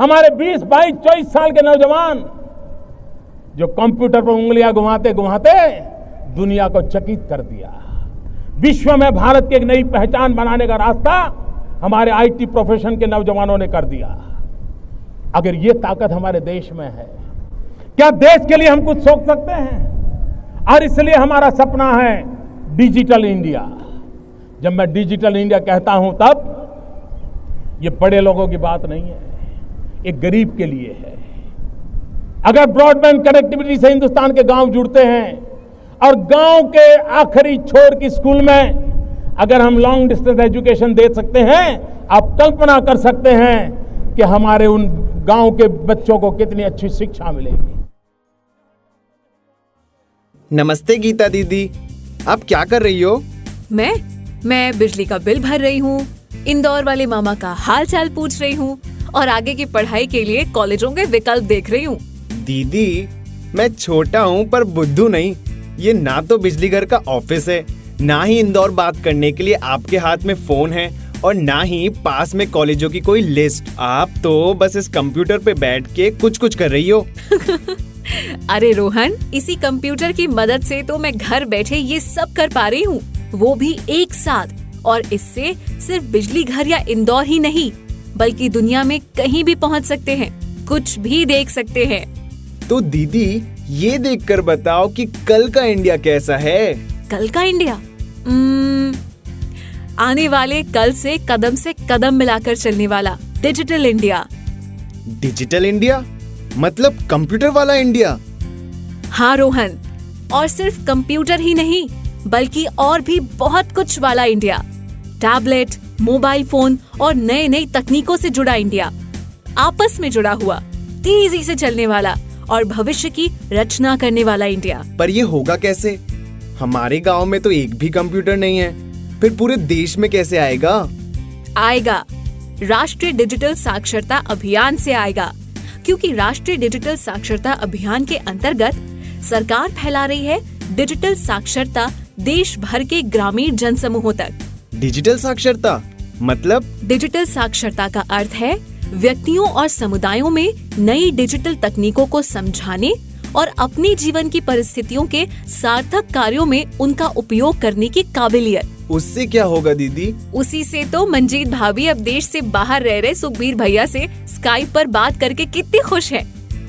हमारे 20, 22, 24 साल के नौजवान जो कंप्यूटर पर उंगलियां घुमाते घुमाते दुनिया को चकित कर दिया। विश्व में भारत की एक नई पहचान बनाने का रास्ता हमारे आईटी प्रोफेशन के नौजवानों ने कर दिया। अगर ये ताकत हमारे देश में है, क्या देश के लिए हम कुछ सोच सकते हैं? और इसलिए हमारा सपना है डिजिटल इंडिया। जब मैं डिजिटल इंडिया कहता हूं तब ये बड़े लोगों की बात नहीं है, एक गरीब के लिए है। अगर ब्रॉडबैंड कनेक्टिविटी से हिंदुस्तान के गांव जुड़ते हैं और गांव के आखिरी छोर की स्कूल में अगर हम लॉन्ग डिस्टेंस एजुकेशन दे सकते हैं, आप कल्पना कर सकते हैं कि हमारे उन गांव के बच्चों को कितनी अच्छी शिक्षा मिलेगी। नमस्ते गीता दीदी, आप क्या कर रही हो? मैं बिजली का बिल भर रही हूँ, इंदौर वाले मामा का हाल चाल पूछ रही हूँ और आगे की पढ़ाई के लिए कॉलेजों के विकल्प देख रही हूँ। दीदी, मैं छोटा हूँ पर बुद्धू नहीं। ये ना तो बिजली घर का ऑफिस है, ना ही इंदौर बात करने के लिए आपके हाथ में फोन है और ना ही पास में कॉलेजों की कोई लिस्ट। आप तो बस इस कंप्यूटर पे बैठ के कुछ कर रही हो। अरे रोहन, इसी कंप्यूटर की मदद से तो मैं घर बैठे ये सब कर पा रही हूँ, वो भी एक साथ। और इससे सिर्फ बिजली घर या इंदौर ही नहीं, बल्कि दुनिया में कहीं भी पहुँच सकते हैं, कुछ भी देख सकते हैं। तो दीदी, ये देखकर बताओ कि कल का इंडिया कैसा है? कल का इंडिया आने वाले कल से कदम मिलाकर चलने वाला डिजिटल इंडिया। डिजिटल इंडिया मतलब कंप्यूटर वाला इंडिया? हाँ रोहन, और सिर्फ कंप्यूटर ही नहीं बल्कि और भी बहुत कुछ वाला इंडिया। टैबलेट, मोबाइल फोन और नए नई तकनीकों से जुड़ा इंडिया, आपस में जुड़ा हुआ, तेजी से चलने वाला और भविष्य की रचना करने वाला इंडिया। पर ये होगा कैसे? हमारे गांव में तो एक भी कंप्यूटर नहीं है, फिर पूरे देश में कैसे आएगा? आएगा, राष्ट्रीय डिजिटल साक्षरता अभियान से आएगा। क्योंकि राष्ट्रीय डिजिटल साक्षरता अभियान के अंतर्गत सरकार फैला रही है डिजिटल साक्षरता देश भर के ग्रामीण जनसमूहों तक। डिजिटल साक्षरता मतलब? डिजिटल साक्षरता का अर्थ है व्यक्तियों और समुदायों में नई डिजिटल तकनीकों को समझाने और अपने जीवन की परिस्थितियों के सार्थक कार्यों में उनका उपयोग करने की काबिलियत। उससे क्या होगा दीदी? उसी से तो मंजीत भाभी अब देश से बाहर रह रहे सुखबीर भैया से स्काइप पर बात करके कितनी खुश है।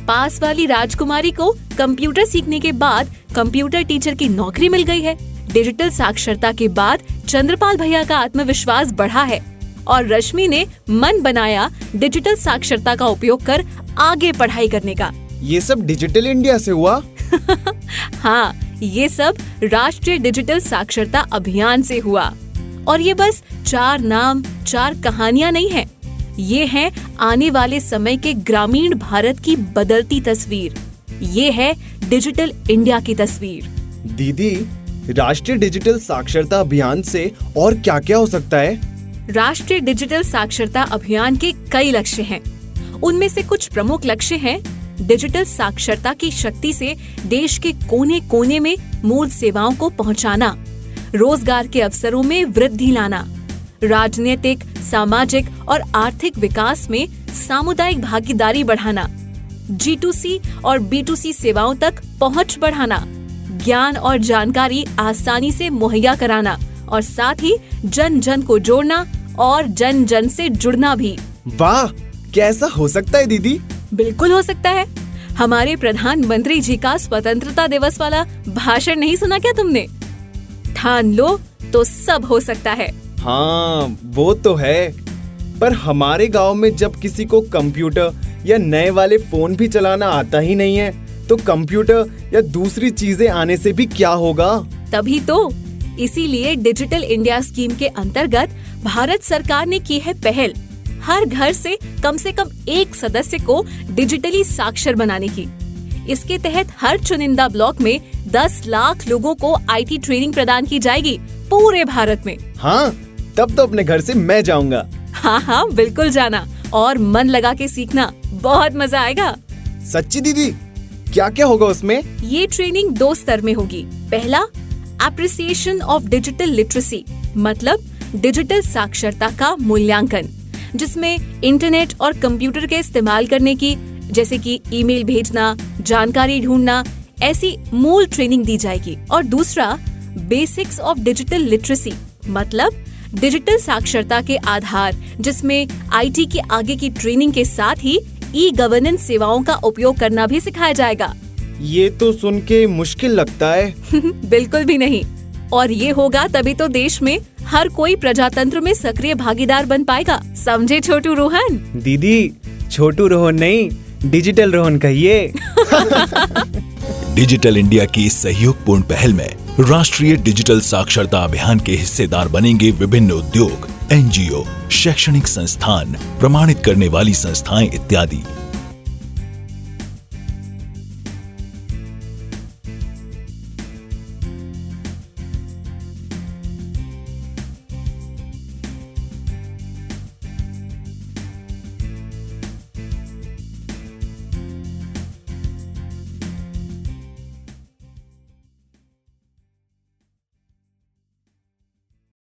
पास वाली राजकुमारी को कंप्यूटर सीखने के बाद कंप्यूटर टीचर की नौकरी मिल गई है। डिजिटल साक्षरता के बाद चंद्रपाल भैया का आत्मविश्वास बढ़ा है और रश्मि ने मन बनाया डिजिटल साक्षरता का उपयोग कर आगे पढ़ाई करने का। ये सब डिजिटल इंडिया से हुआ? हाँ, ये सब राष्ट्रीय डिजिटल साक्षरता अभियान से हुआ। और ये बस 4 नाम, 4 कहानियाँ नहीं है, ये है आने वाले समय के ग्रामीण भारत की बदलती तस्वीर। ये है डिजिटल इंडिया की तस्वीर। दीदी, राष्ट्रीय डिजिटल साक्षरता अभियान से और क्या क्या हो सकता है? राष्ट्रीय डिजिटल साक्षरता अभियान के कई लक्ष्य हैं। उनमें से कुछ प्रमुख लक्ष्य हैं डिजिटल साक्षरता की शक्ति से देश के कोने कोने में मूल सेवाओं को पहुंचाना, रोजगार के अवसरों में वृद्धि लाना, राजनीतिक, सामाजिक और आर्थिक विकास में सामुदायिक भागीदारी बढ़ाना, G2C और B2C सेवाओं तक पहुंच बढ़ाना, ज्ञान और जानकारी आसानी से मुहैया कराना और साथ ही जन जन को जोड़ना और जन जन से जुड़ना भी। वाह, कैसा हो सकता है दीदी? बिल्कुल हो सकता है। हमारे प्रधानमंत्री जी का स्वतंत्रता दिवस वाला भाषण नहीं सुना क्या तुमने? ठान लो तो सब हो सकता है। हाँ, वो तो है। पर हमारे गांव में जब किसी को कंप्यूटर या नए वाले फोन भी चलाना आता ही नहीं है, तो कंप्यूटर या दूसरी चीजें आने से भी क्या होगा? तभी तो इसीलिए डिजिटल इंडिया स्कीम के अंतर्गत भारत सरकार ने की है पहल, हर घर से कम एक सदस्य को डिजिटली साक्षर बनाने की। इसके तहत हर चुनिंदा ब्लॉक में 10 लाख लोगों को IT ट्रेनिंग प्रदान की जाएगी पूरे भारत में। हाँ, तब तो अपने घर से मैं जाऊंगा। हाँ, बिल्कुल जाना और मन लगा के सीखना, बहुत मजा आएगा। सच्ची दीदी? क्या क्या होगा उसमें? ये ट्रेनिंग 2 स्तर में होगी। पहला, एप्रिसिएशन ऑफ डिजिटल लिटरेसी, मतलब डिजिटल साक्षरता का मूल्यांकन। जिसमें इंटरनेट और कंप्यूटर के इस्तेमाल करने की, जैसे कि ईमेल भेजना, जानकारी ढूंढना, ऐसी मूल ट्रेनिंग दी जाएगी। और दूसरा, बेसिक्स ऑफ डिजिटल लिटरेसी, मतलब डिजिटल साक्षरता के आधार, जिसमें IT के आगे की ट्रेनिंग के साथ ही ई-गवर्नेंस सेवाओं का उपयोग करना भी सिखाया जाएगा। ये तो सुन के मुश्किल लगता है। बिल्कुल भी नहीं। और ये होगा तभी तो देश में हर कोई प्रजातंत्र में सक्रिय भागीदार बन पाएगा। समझे छोटू रोहन? दीदी, छोटू रोहन नहीं, डिजिटल रोहन कहिए। डिजिटल इंडिया की इस सहयोगपूर्ण पहल में राष्ट्रीय डिजिटल साक्षरता अभियान के हिस्सेदार बनेंगे विभिन्न उद्योग, NGO, शैक्षणिक संस्थान, प्रमाणित करने वाली संस्थाएं इत्यादि।